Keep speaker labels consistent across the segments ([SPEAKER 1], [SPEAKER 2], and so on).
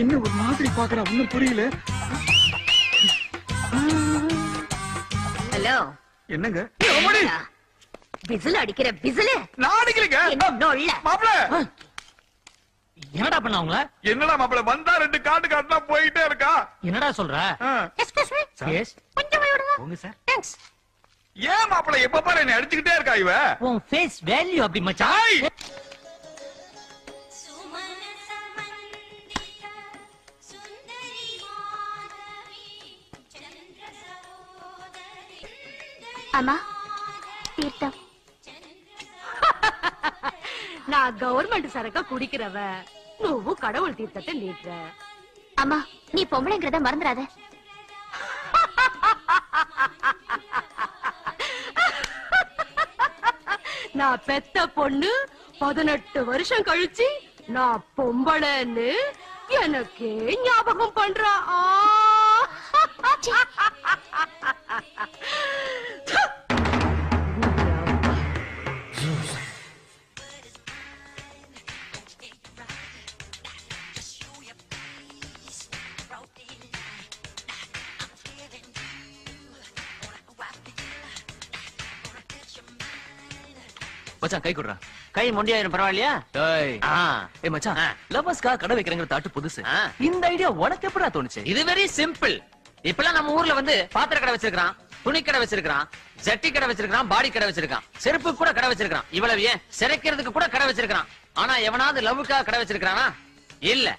[SPEAKER 1] என்ன ஒரு மாதிரி பாக்குறா, ஒண்ணும் புரியல.
[SPEAKER 2] ஹலோ,
[SPEAKER 1] என்னங்க
[SPEAKER 2] விசில் அடிக்கிற விசில்?
[SPEAKER 1] நான் அடிக்கலைங்க. மாப்பிள
[SPEAKER 3] என்னடா பண்ண அவங்கள?
[SPEAKER 1] என்னடா மாப்பிள வந்தா 2 காட்டு காட்டுனா போயிட்டே இருக்கா.
[SPEAKER 3] என்னடா சொல்ற?
[SPEAKER 2] எக்ஸ்கியூஸ் மீ,
[SPEAKER 3] எஸ்
[SPEAKER 2] கொஞ்சம் விடுங்க.
[SPEAKER 3] போங்க சார்.
[SPEAKER 2] தேங்க்ஸ்.
[SPEAKER 1] ஏன் மாப்பிள எப்ப பாரு என்ன அடிச்சுக்கிட்டே இருக்கா இவ?
[SPEAKER 3] உன் ஃபேஸ் வேல்யூ அப்படி மச்சான்.
[SPEAKER 2] அம்மா தீர்த்தம். நான் கவர்மெண்ட் சரக்க குடிக்கிறவ, నువ్వు கடவுள் தீர்த்தத்தை நீட்ற. அம்மா நீ பொம்பளைங்கிறத மறந்துடாத. நான் பெத்த பொண்ணு 18 வருஷம் கழிச்சு நான் பொம்பளைன்னு எனக்கே ஞாபகம் பண்றா.
[SPEAKER 3] மச்சான் கை குடுறா.
[SPEAKER 4] கை மொண்டியாயிரும் பரவாயில்லையா?
[SPEAKER 3] ஏய் மச்சான், லவர்ஸ்கா கடை வைக்கிறங்கிற தாட்டு புதுசு. இந்த ஐடியா உனக்கு எப்படா தோணுச்சு?
[SPEAKER 4] இது வெரி சிம்பிள். இப்பெல்லாம் நம்ம ஊர்ல வந்து பாத்திர கடை வச்சிருக்கான், துணி கடை வச்சிருக்கான், ஜட்டி கடை வச்சிருக்கான், பாடி கடை வச்சிருக்கான், செருப்பு கூட கடை வச்சிருக்கான். இவ்வளவு ஏன் சிறைக்கிறதுக்கு கூட கடை வச்சிருக்கான். ஆனா எவனாவது லவ்வுக்காக கடை வச்சிருக்கானா? இல்ல.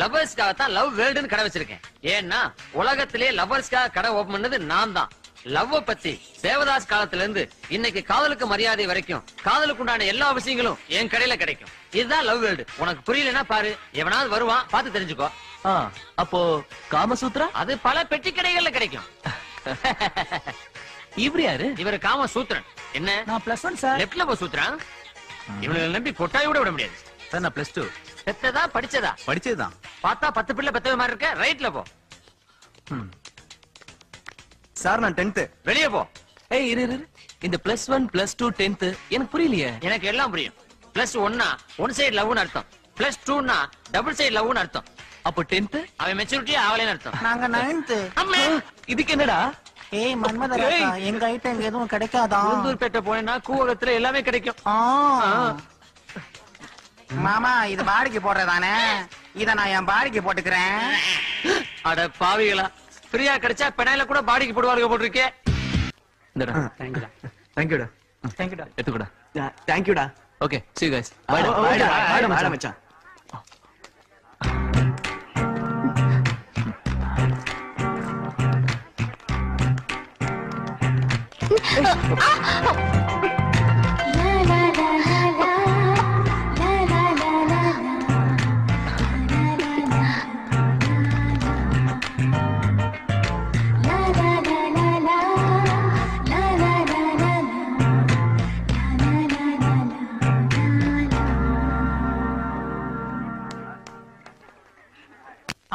[SPEAKER 4] லவர்ஸ்க்காக தான் லவ் வேர்ல்டுன்னு கடை வச்சிருக்கேன். ஏன்னா உலகத்திலே லவர்ஸ்க்காக கடை ஓபன் பண்ணது நான் தான். லவ் பத்தி தேவதாஸ் காலத்துல இருந்து இன்னைக்கு காதலுக்கு மரியாதை வரைக்கும் காதலுக்கு உண்டான எல்லா விஷயங்களும் என் கடையில கிடைக்கும். இதுதான் லவ் வேர்ல்டு. உனக்கு புரியலன்னா பாரு, எவனாவது வருவான், பார்த்து தெரிஞ்சுக்கோ.
[SPEAKER 3] அப்போ காமசூத்ரா?
[SPEAKER 4] அது பல பெட்டி கடைகள்ல கிடைக்கும்.
[SPEAKER 3] இவரு யாரு?
[SPEAKER 4] இவரு காமசூத்ரன். என்ன?
[SPEAKER 3] நான் +1 சார்.
[SPEAKER 4] லெப்ட்ல போ சூத்ரன். இவனை நம்பி கொட்டாய் கூட விட முடியாது
[SPEAKER 3] சார். நான் +2.
[SPEAKER 4] பெத்ததா படிச்சதா?
[SPEAKER 3] படிச்சதுதான்.
[SPEAKER 4] பார்த்தா 10 பிள்ளை பெத்தவ மாதிரி இருக்க. ரைட்ல போ
[SPEAKER 3] சார். நான் 10th.
[SPEAKER 4] வெளியே போ.
[SPEAKER 3] ஏய் இரு. இந்த +1 +2 10th எனக்கு புரியலையே.
[SPEAKER 4] எனக்கு எல்லாம் புரியும். +1னா ஒன் சைடு லவ்னு அர்த்தம். +2னா டபுள் சைடு லவ்னு அர்த்தம்.
[SPEAKER 3] அப்போ 10th
[SPEAKER 4] அவன் மெச்சூரிட்டி ஆவலேன்னு அர்த்தம்.
[SPEAKER 5] நாங்க 9th.
[SPEAKER 4] அம்மே
[SPEAKER 3] இதுக்கு என்னடா?
[SPEAKER 5] ஏய் மன்மதராசா, எங்க ஐட்டம் இங்க எதுவும் கிடைக்காதா?
[SPEAKER 4] உளுந்தூர்பேட்டை போனேன்னா கூவகத்துல எல்லாமே கிடைக்கும்.
[SPEAKER 5] மாமா இது பாடிக்கு போடுறதானே? இத நான் என் பாடிக்கு போட்டுக்கிறேன்.
[SPEAKER 4] அட பாவிகளா, ஃப்ரீயா கிடைச்சா பெனாயில கூட பாடிக்கு போடுவாங்க போட்டிருக்கே.
[SPEAKER 3] இந்தடா.
[SPEAKER 1] தேங்க்யூடா.
[SPEAKER 5] தேங்க்யூடா.
[SPEAKER 3] எடுத்துக்கடா.
[SPEAKER 1] தேங்க்யூடா.
[SPEAKER 3] Okay see you guys.
[SPEAKER 1] Bye மச்சான்.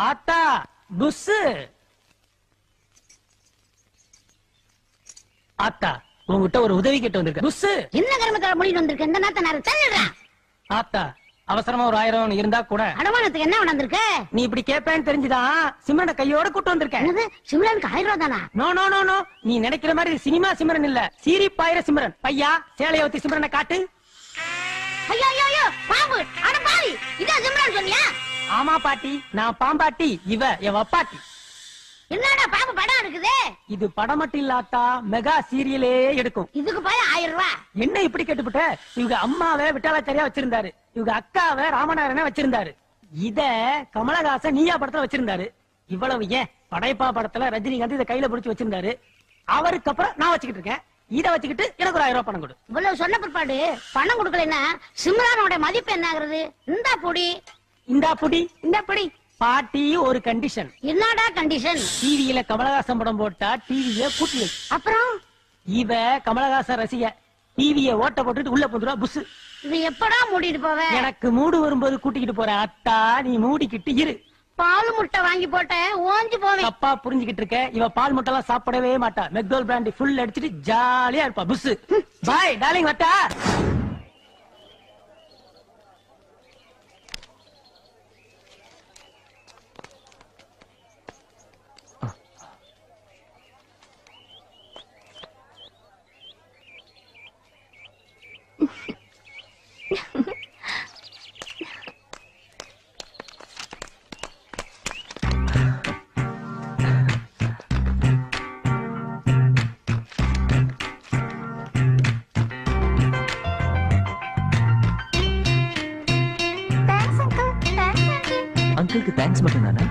[SPEAKER 3] ஆத்தா புஸ். ஆத்தா உங்ககிட்ட ஒரு உதவி கேட்டு வந்திருக்க. புஸ்
[SPEAKER 2] என்ன கர்மத்தால முடிட்டு வந்திருக்க? இந்த நேரத்தை நான் தள்ளிடுறேன்.
[SPEAKER 3] ஆத்தா அவசரமா ஒரு 1000 இருந்தா கூட.
[SPEAKER 2] அடமானத்துக்கு என்ன வந்திருக்க?
[SPEAKER 3] நீ இப்படி கேட்பேன்னு தெரிஞ்சுதான் சிம்ரனை கையோட கூட்டு வந்திருக்கேன்.
[SPEAKER 2] என்னது, சிம்ரனுக்கு 1000 ரூபா தானா?
[SPEAKER 3] நோ நோ நோ நோ, நீ நினைக்கிற மாதிரி சினிமா சிம்ரன் இல்ல, சீரிப்பாயிர சிம்ரன். பையா சேலைய ஊத்தி சிம்ரனை காட்டு.
[SPEAKER 2] ஐயோ ஐயோ ஐயோ, பாம்பு! அட பாவி, இதான் சிம்ரன் சொன்னியா?
[SPEAKER 3] ஆமா பாட்டி, நான் பாம்பாட்டி, இவ என் வப்பாட்டி.
[SPEAKER 2] என்னடா பாம்பு படம் இருக்குது?
[SPEAKER 3] இது படம் மட்டும் இல்லாத்தா, மெகா சீரியலே எடுக்கும்.
[SPEAKER 2] இதுக்கு போய் 1000 ரூபா.
[SPEAKER 3] என்ன இப்படி கேட்டுப்புட்ட? இவங்க அம்மாவை விட்டாலாச்சாரியா வச்சிருந்தாரு, இவங்க அக்காவை ராமநாதன வச்சிருந்தாரு, இத கமலஹாசன் நீயா படத்துல வச்சிருந்தாரு. இவ்வளவு ஏன் படைப்பா படத்துல ரஜினிகாந்த் இதை கையில பிடிச்சு வச்சிருந்தாரு. அவருக்கு அப்புறம் நான் வச்சுக்கிட்டு இருக்கேன். இத வச்சுக்கிட்டு எனக்கு ஒரு 1000 ரூபாய் பணம் கொடு.
[SPEAKER 2] இவ்வளவு சொன்ன பிற்பாடு பணம் கொடுக்கலன்னா சிம்ரனோட மதிப்பு என்ன ஆகுறது? இந்தா பொடி.
[SPEAKER 3] இந்தா புடி.
[SPEAKER 2] இந்த பொடி.
[SPEAKER 3] பாட்டி ஒரு கண்டிஷன்.
[SPEAKER 2] என்னடா கண்டிஷன்?
[SPEAKER 3] டிவியில கமலஹாசன் படம் போட்டா டிவிய பூட்டி வை.
[SPEAKER 2] அப்புறம்
[SPEAKER 3] இவ கமலஹாசன் ரசிக, டிவிய ஓட்ட போட்டுட்டு உள்ள போந்துருவா புஸ்.
[SPEAKER 2] இது எப்படா மூடிட்டு போவ?
[SPEAKER 3] எனக்கு மூடு வரும்போது கூட்டிக்கிட்டு போறேன். அத்தா நீ மூடிக்கிட்டு இரு.
[SPEAKER 2] பால் முட்டை வாங்கி போட்ட ஓஞ்சு போவேன்.
[SPEAKER 3] தப்பா புரிஞ்சுக்கிட்டு இருக்க. இவ பால் முட்டை எல்லாம் சாப்பிடவே மாட்டா. மெக்டோல் பிராண்டி ஃபுல் அடிச்சிட்டு ஜாலியா இருப்பா புஸ். பாய் டார்லிங், வட்டா.
[SPEAKER 6] அங்கிளுக்கு தேங்க்ஸ் மட்டும் தானே?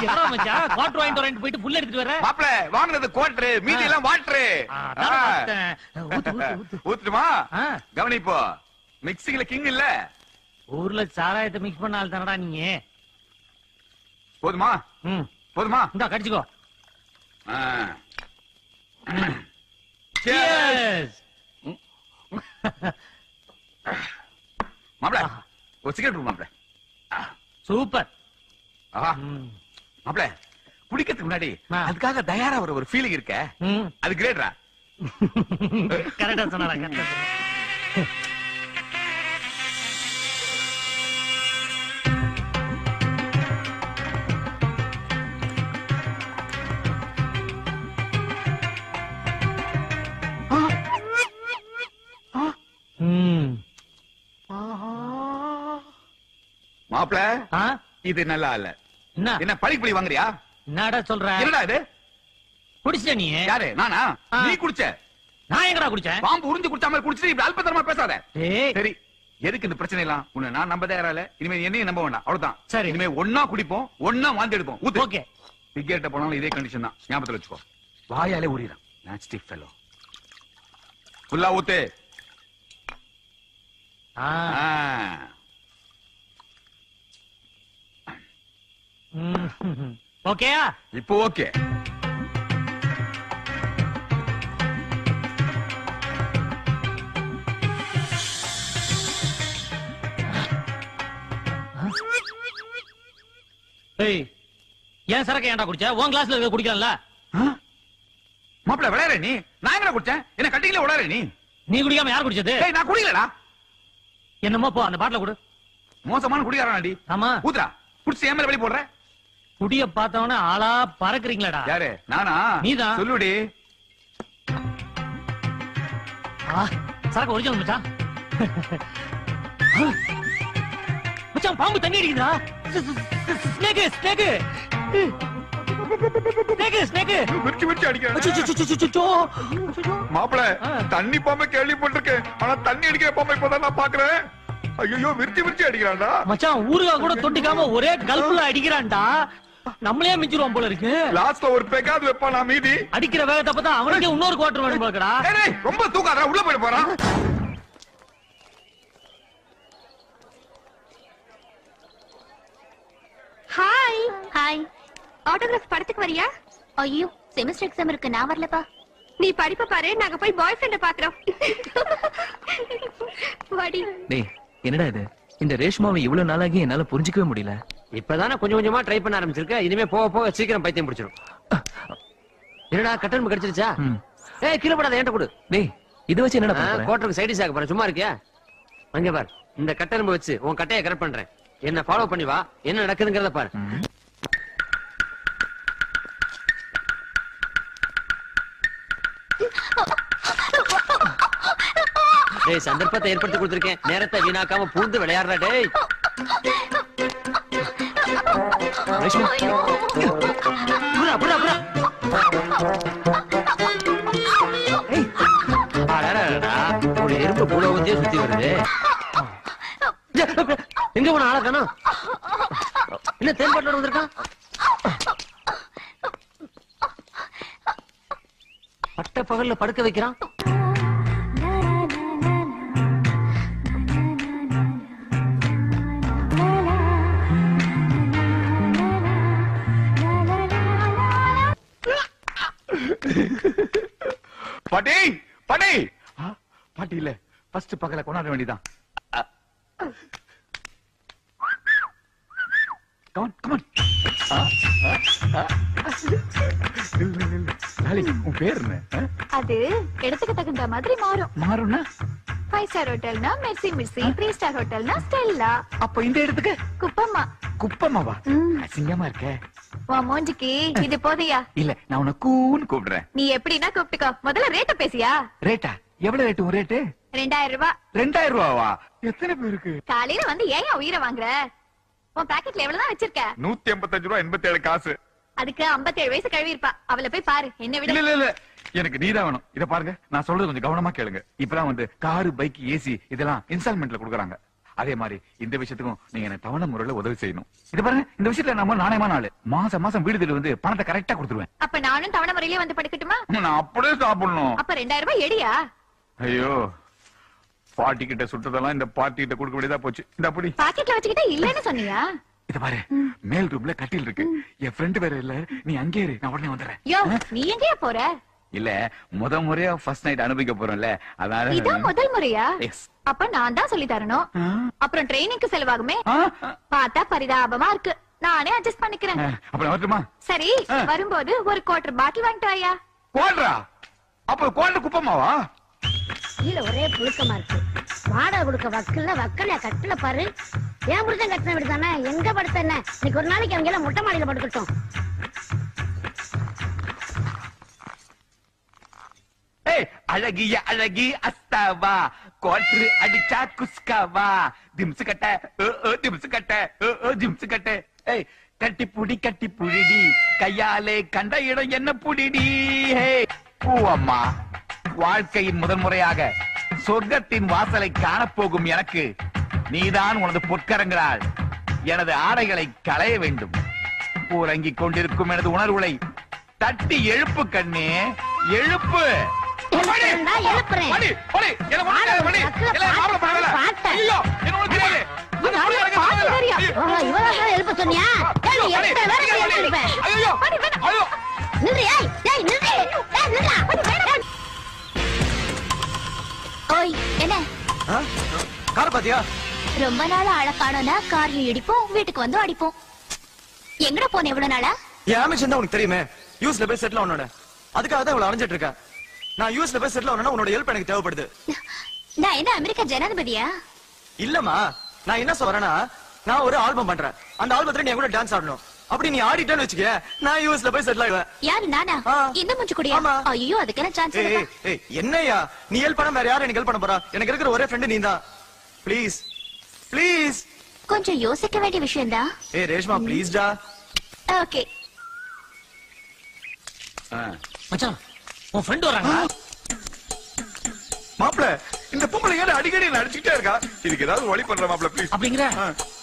[SPEAKER 3] என்னடா மச்சான் குவார்டர் வாங்கிட்டு போயிட்டு புல் எடுத்துட்டு வர?
[SPEAKER 1] மாப்பிள வாங்குனது குவார்டர், மீதி எல்லாம் வாட்டரு. ஊத்துமா? கவனி இப்போ, மிக்சிங்ல கிங் இல்ல.
[SPEAKER 3] ஊர்ல சாராயத்தை மிக்ஸ் பண்ண ஆள் தானடா நீங்க.
[SPEAKER 1] போதுமா? போதுமா?
[SPEAKER 3] இந்தா கடிச்சுக்கோ.
[SPEAKER 1] மாப்பிள ஒரு சிகரெட் மாப்பிள.
[SPEAKER 3] சூப்பர்.
[SPEAKER 1] மாப்பிள குடிக்கிறதுக்கு முன்னாடி அதுக்காக தயாரா ஒரு ஃபீலிங் இருக்க, அது கிரேட்ரா.
[SPEAKER 3] கரெக்டா சொன்னாடா, கரெக்டா சொன்னா.
[SPEAKER 1] மாப்பிள இது நல்லா இல்ல. என்ன பழி வாங்குறியா?
[SPEAKER 3] என்னடா சொல்ற?
[SPEAKER 1] என்னடா இது?
[SPEAKER 3] குடிச்ச நீ?
[SPEAKER 1] யாரு? நானா? நீ குடிச்ச?
[SPEAKER 3] நான் எங்கடா குடிச்சேன்?
[SPEAKER 1] பாம்பு உறிஞ்சு குடிச்ச மாதிரி குடிச்சிட்டு இப்படி அல்பத்தனமா பேசாத. சரி, எதுக்கு இந்த பிரச்சனை எல்லாம்? உன்னை நான் நம்ப தயாரா இல்ல, இனிமே என்னையும் நம்ப வேண்டாம், அவ்வளவுதான். சரி, இனிமே ஒன்னா குடிப்போம், ஒன்னா வாந்தி எடுப்போம். ஓகே. டிக்கெட்ட போனாலும் இதே கண்டிஷன் தான், ஞாபகத்துல வச்சுக்கோ. வாயாலே ஊறிறான் நாஸ்டிக் ஃபெலோ. ஃபுல்லா ஊத்து.
[SPEAKER 3] ஓகேயா?
[SPEAKER 1] இப்போ ஓகே.
[SPEAKER 3] ஏன் சரக்கு ஏன்டா குடிச்ச? உன் கிளாஸ்ல இருக்க குடிக்கலாம்ல?
[SPEAKER 1] மாப்பிள விளையாடுற நீ? நான் எங்கடா குடிச்சேன்? என்ன கட்டிங்களே விளையாடுற நீ?
[SPEAKER 3] நீ குடிக்காம யார் குடிச்சது?
[SPEAKER 1] நான் குடிக்கலடா.
[SPEAKER 3] என்னமோ போ, அந்த பாட்டில கொடு.
[SPEAKER 1] மோசமான குடிகாரனாடி. ஆமா, ஊத்துறா. குடிச்சு ஏன் மேல வெளிய போடுற?
[SPEAKER 3] குடிய பார்த்தவன ஆளா பறக்குறீங்களாடா?
[SPEAKER 1] யாரு? நானா?
[SPEAKER 3] நீதான்.
[SPEAKER 1] சொல்லுடி.
[SPEAKER 3] சரக்கு ஒரிஜினல் மச்சான். மச்சான் பாம்பு தண்ணி அடிக்குதா? ஸ்னேக் ஸ்னேக் ஸ்னேக் ஸ்னேக்
[SPEAKER 1] மிர்ச்சி மிர்ச்சி அடிக்குது. மாப்பிள தண்ணி பாம்பை கேள்விப்பட்டிருக்கேன், ஆனா தண்ணி அடிக்கிற பாம்பை இப்பதான் நான் பாக்குறேன். ஐயோ, மிர்ச்சி மிர்ச்சி அடிக்கிறான்டா
[SPEAKER 3] மச்சான். ஊருகா கூட தொட்டிக்காம ஒரே கல்புல அடிக்கிறான்டா. நம்மளே மிஞ்சிருவோம் போல இருக்கு.
[SPEAKER 1] லாஸ்ட்ல ஒரு பேக்காவது வைப்பானா மீதி?
[SPEAKER 3] அடிக்கிற வேகத்தை பார்த்தா அவனுக்கே இன்னொரு குவார்டர் வேணும் போலடா.
[SPEAKER 1] ரொம்ப தூக்காதடா, உள்ள போய் போறான்.
[SPEAKER 2] Hi hi. ஆட்டோகிராஃப் படத்துக்கு வரியா? ஐயோ, செமஸ்டர் எக்ஸாம் இருக்கு, நான் வரலப்பா. நீ படிப்ப பாரு, நாங்க போய் பாய் ஃப்ரெண்ட பாக்குறோம். வாடி.
[SPEAKER 6] டேய், என்னடா இது? இந்த ரேஷ்மாவை இவ்வளவு நாளாகி என்னால புரிஞ்சிக்கவே முடியல.
[SPEAKER 4] இப்பதானே கொஞ்சம் கொஞ்சமா ட்ரை பண்ண ஆரம்பிச்சிருக்க, இனிமே போக போக சீக்கிரம் பைத்தியம் பிடிச்சிடும். என்னடா கட்டன் கிடைச்சிருச்சா? ஏய், கீழே போடாத, என்கிட்ட கொடு.
[SPEAKER 6] டேய், இது வச்சு என்னடா பண்ற?
[SPEAKER 4] கோட்டருக்கு சைடிஸ் ஆக போறேன், சும்மா இருக்கியா? அங்க பார், இந்த கட்டெலும்பு வச்சு உன் கட்டையை கரெக்ட் பண்றேன். என்ன ஃபாலோ பண்ணி வா, என்ன நடக்குதுங்கிறத பாரு. டேய், சந்தர்ப்பத்தை ஏற்படுத்தி கொடுத்திருக்கேன், நேரத்தை வீணாக்காம பூந்து விளையாடுற. டேய் ஒரு எறும்பு பூலோகத்தையே சுத்தி வருது. எங்க போன ஆள காணோம்? என்ன தேன்பாட்டில் வந்திருக்கான்? பட்ட பகல்ல படுக்க வைக்கிறான்.
[SPEAKER 1] பாட்டி பாட்டி பாட்டி இல்ல, ஃபர்ஸ்ட் பகல கொண்டாட வேண்டியதான். Come on come on. உன் பேர் என்ன?
[SPEAKER 2] அது இடத்துக்கு தகுந்த மாதிரி மாறும்.
[SPEAKER 1] மாறும்னா
[SPEAKER 2] 5 ஸ்டார் ஹோட்டல்னா மெர்சி மிர்சி, 3 ஸ்டார் ஹோட்டல்னா ஸ்டெல்லா.
[SPEAKER 1] அப்ப இந்த இடத்துக்கு
[SPEAKER 2] குப்பம்மா.
[SPEAKER 1] குப்பமாவா? அசிங்கமா இருக்க.
[SPEAKER 2] உன் மூஞ்சிக்கு இது போதையா?
[SPEAKER 1] இல்ல நான் உன்னை கூன்னு கூப்பிடுறேன்.
[SPEAKER 2] நீ எப்படின்னா கூப்பிட்டுக்கோ. முதல்ல ரேட்ட பேசியா?
[SPEAKER 1] ரேட்டா? எவ்வளவு ரேட்டு உன் ரேட்டு?
[SPEAKER 2] 2000 ரூபாய்.
[SPEAKER 1] 2000 ரூபாவா? எத்தனை பேருக்கு?
[SPEAKER 2] காலையில வந்து ஏன் உயிரை வாங்குற? உன் பாக்கெட்ல எவ்வளவுதான் வச்சிருக்க?
[SPEAKER 1] 185 ரூபாய் 87 காசு.
[SPEAKER 2] அதுக்கு 57 வயசு கழுவி இருப்பா. அவளை போய் பாரு. என்ன விட.
[SPEAKER 1] இல்ல இல்ல இல்ல எனக்கு நீதான் வேணும். இத பாருங்க, நான் சொல்றது கொஞ்சம் கவனமா கேளுங்க. இப்பதான் வந்து காரு, பைக், ஏசி இதெல்லாம் இன்ஸ்டால்மெண்ட்ல கொடுக்குறாங்க. அதே மாதிரி இந்த விஷயத்துக்கும் நீங்க எனக்கு தவணை முறையில உதவி செய்யணும். இது பாருங்க, இந்த விஷயத்துல நம்ம நாணயமான ஆளு. மாசம் மாசம் வீடு தேடி வந்து பணத்தை கரெக்டா கொடுத்துருவேன்.
[SPEAKER 2] அப்ப நானும் தவணை முறையிலே வந்து படுக்கட்டுமா?
[SPEAKER 1] நான் அப்படியே சாப்பிடணும்.
[SPEAKER 2] அப்ப 2000 ரூபாய் எடியா?
[SPEAKER 1] ஐயோ, பாட்டி கிட்ட சுட்டதெல்லாம் இந்த பாட்டி கிட்ட கொடுக்க வேண்டியதா போச்சு. இந்த அப்படி
[SPEAKER 2] பாக்கெட்ல வச்சுக்கிட்டே இல்லன்னு சொன்னியா?
[SPEAKER 1] இத பாரு, மேல் ரூம்ல கட்டில் இருக்கு. என் ஃப்ரெண்ட் வேற இல்ல, நீ அங்கே இரு, நான் உடனே வந்துடுறேன்.
[SPEAKER 2] யோ, நீ எங்கயா போற?
[SPEAKER 1] இல்ல, முறையா ஃபர்ஸ்ட் நைட் அனுபவிக்க போறோம்ல, அதால.
[SPEAKER 2] இதான் முதல் முறையா?
[SPEAKER 1] Yes.
[SPEAKER 2] அப்ப நான் தான் சொல்லி தரணும். அப்புறம் ட்ரைனிங்க்கு செலவாகுமே.
[SPEAKER 1] ஆ,
[SPEAKER 2] பார்த்தா பரிதாபமா இருக்கு. நானே அட்ஜஸ்ட் பண்ணிக்கிறேன்.
[SPEAKER 1] அப்புறம் வரட்டுமா?
[SPEAKER 2] சரி, வரும்போது ஒரு குவார்டர் பாட்டில் வாங்கிட்டு வாயா.
[SPEAKER 1] கோல்ரா? அப்ப கோல்டு குப்பமாவா?
[SPEAKER 7] கீழ ஒரே புழுக்கமா இருக்கு. வாடகை கொடுக்க வக்கல கட்டல பாரு. ஏன் புருஷன் கட்டின வீடு தானே, எங்க படுத்த என்ன? இன்னைக்கு ஒரு நாளைக்கு அவங்க எல்லாம் மொட்டை மாடியில படுக்கட்டும்.
[SPEAKER 1] அழகிய அழகி அஸ்தாவா, கோட்ரு அடிச்சா குஸ்காவா, திம்சு கட்ட திம்சு கட்ட திம்சு கட்ட. ஏய், கட்டி புடிடி, கையாலே கண்ட இடம் என்ன புடிடி. பூவம்மா, வாழ்க்கையின் முதல் முறையாக சொர்க்கத்தின் வாசலை காணப்போகும் எனக்கு நீதான் உனது பொற்கரங்களால் எனது ஆடைகளை களைய வேண்டும். ஊரங்கிக் கொண்டிருக்கும் எனது உணர்வுகளை தட்டி எழுப்பு கண்ணே, எழுப்பு.
[SPEAKER 7] எழுப்புறேன். எழுப்ப சொன்னியா?
[SPEAKER 2] ஓய், என்ன
[SPEAKER 6] கார பாத்தியா?
[SPEAKER 2] ரொம்ப நாள் ஆள காணோம்னா கார்ல இடிப்போம், வீட்டுக்கு வந்து அடிப்போம். எங்கடா போன இவ்வளவு நாளா?
[SPEAKER 6] என் ஆம்பிஷன் தான் உனக்கு தெரியுமே. யூஎஸ்ல போய் செட்டில் ஆனோட, அதுக்காக தான் இவ்வளவு அலைஞ்சிட்டு இருக்கேன். நான் யூஎஸ்ல போய் செட்டில் ஆனோட உன்னோட ஹெல்ப் எனக்கு தேவைப்படுது.
[SPEAKER 2] நான் என்ன அமெரிக்கா ஜனாதிபதியா?
[SPEAKER 6] இல்லம்மா, நான் என்ன சொல்றேன்னா, நான் ஒரு ஆல்பம் பண்றேன். அந்த ஆல்பத்துல நீ கூட டான்ஸ் ஆடணும். அப்படி நீ ஆடிட்டேன்னு வச்சுக்க, நான் யூஎஸ்ல போய் செட்டில் ஆயிடுவேன்.
[SPEAKER 2] யாரு, நானா? இந்த மூஞ்சி குடியா? ஐயோ, அதுக்கு என்ன சான்ஸ்?
[SPEAKER 6] என்னையா நீ ஹெல்ப் பண்ண, வேற யாரும் எனக்கு ஹெல்ப் பண்ண போறா? எனக்கு இருக்கிற ஒரே ஃப்ரெண்ட் நீ தான். Please please.
[SPEAKER 2] கொஞ்சம் யோசிக்க வேண்டிய விஷயம் தான்.
[SPEAKER 6] ரேஷ்மா ப்ளீஸ் டா.
[SPEAKER 2] ஓகே
[SPEAKER 3] மச்சான், உன் ஃப்ரெண்ட் வராங்க.
[SPEAKER 1] மாப்ள, இந்த பொம்பளை ஏன் அடிக்கடி அடிச்சுட்டே இருக்கா? இதுக்கு ஏதாவது வழி பண்ற மாப்ள, ப்ளீஸ்.
[SPEAKER 3] அப்படிங்கிற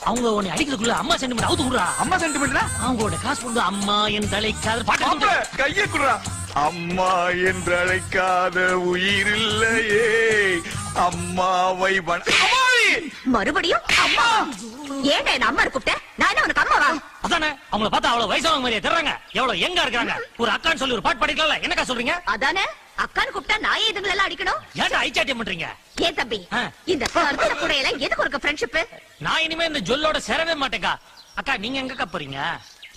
[SPEAKER 3] அவங்க உன்னை அடிக்கிறதுக்குள்ள அம்மா சென்டிமெண்ட் அவுத்து குடுறா.
[SPEAKER 1] அம்மா சென்டிமெண்ட்னா
[SPEAKER 3] அவங்களோட காசு கொண்டு அம்மா என் தலைக்காத
[SPEAKER 1] மாப்ள,
[SPEAKER 3] பாட்டு
[SPEAKER 1] கையை குடுறா. அம்மா என்று அழைக்காத உயிர் இல்லையே, அம்மாவை
[SPEAKER 2] மறுபடியும் அம்மா. ஏங்க என்ன அம்மா கூப்பிட்ட? நான் என்ன உனக்கு அம்மாவா?
[SPEAKER 3] அதானே, அவங்கள பார்த்தா அவ்வளவு வயசானவங்க மாதிரியே தெரியறாங்க. எவ்வளவு எங்க இருக்காங்க. ஒரு அக்கான்னு சொல்லி ஒரு பாட்டு பாடிக்கல. என்னக்கா சொல்றீங்க?
[SPEAKER 2] அதானே, அக்கான்னு கூப்பிட்டா நான் இதுங்களை எல்லாம் அடிக்கணும்?
[SPEAKER 3] ஏன்டா ஐச்சாட்டியம் பண்றீங்க?
[SPEAKER 2] ஏன் தம்பி, இந்த கருத்துல புடையில எதுக்கு ஒரு ஃப்ரெண்ட்ஷிப்?
[SPEAKER 3] நான் இனிமே இந்த ஜொல்லோட சேரவே மாட்டேக்கா. அக்கா, நீங்க எங்கக்கா போறீங்க?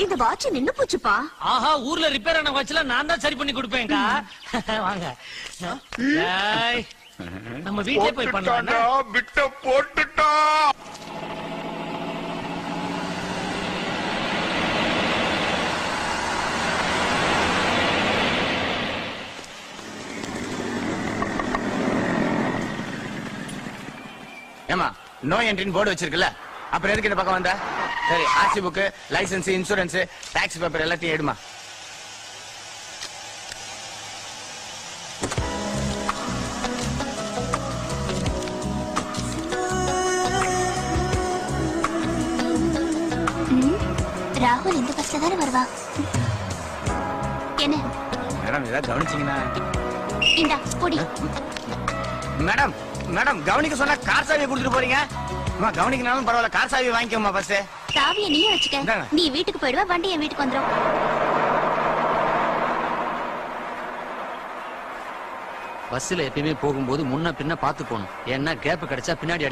[SPEAKER 2] இந்த வாட்ச் நின்னு போச்சுப்பா.
[SPEAKER 3] ஆஹா, ஊர்ல ரிப்பேர் ஆன வாட்ச்ல நான் தான் சரி பண்ணி கொடுப்பேன்க்கா. வாங்க. ஏய், நம்ம வீட்லயே போய் பண்ணலாம்.
[SPEAKER 1] விட்ட போட்டுட்டா.
[SPEAKER 5] ஏமா, நோ என்ட்ரின்னு போர்டு வச்சிருக்குல்ல, அப்புறம் எதுக்கு இந்த பக்கம் வந்த? சரி, RC book, licence, insurance, tax paper எல்லாத்தையும் எடுமா.
[SPEAKER 2] ராகுல் இந்த பஸ்ல தானே வருவா? என்ன
[SPEAKER 5] மேடம், ஏதாவது கவனிச்சீங்கன்னா?
[SPEAKER 2] இந்தா பொடி.
[SPEAKER 5] மேடம் மேடம், கவனிக்க சொன்னா கார் சாவியை கொடுத்துட்டு போறீங்க. கவனிக்கனாலும் பரவாயில்ல, கார் சாவி வாங்கிக்கோமா. பஸ்
[SPEAKER 2] சாவியை நீயே வச்சுக்க.
[SPEAKER 5] இந்தாங்க.
[SPEAKER 2] நீ வீட்டுக்கு போயிடுவ, வண்டி என் வீட்டுக்கு வந்துடும்.
[SPEAKER 4] பஸ்ல எப்பயுமே போகும்போது முன்ன பின்ன பாத்து போகணும். ஏன்னா கேப் கிடைச்சா பின்னாடி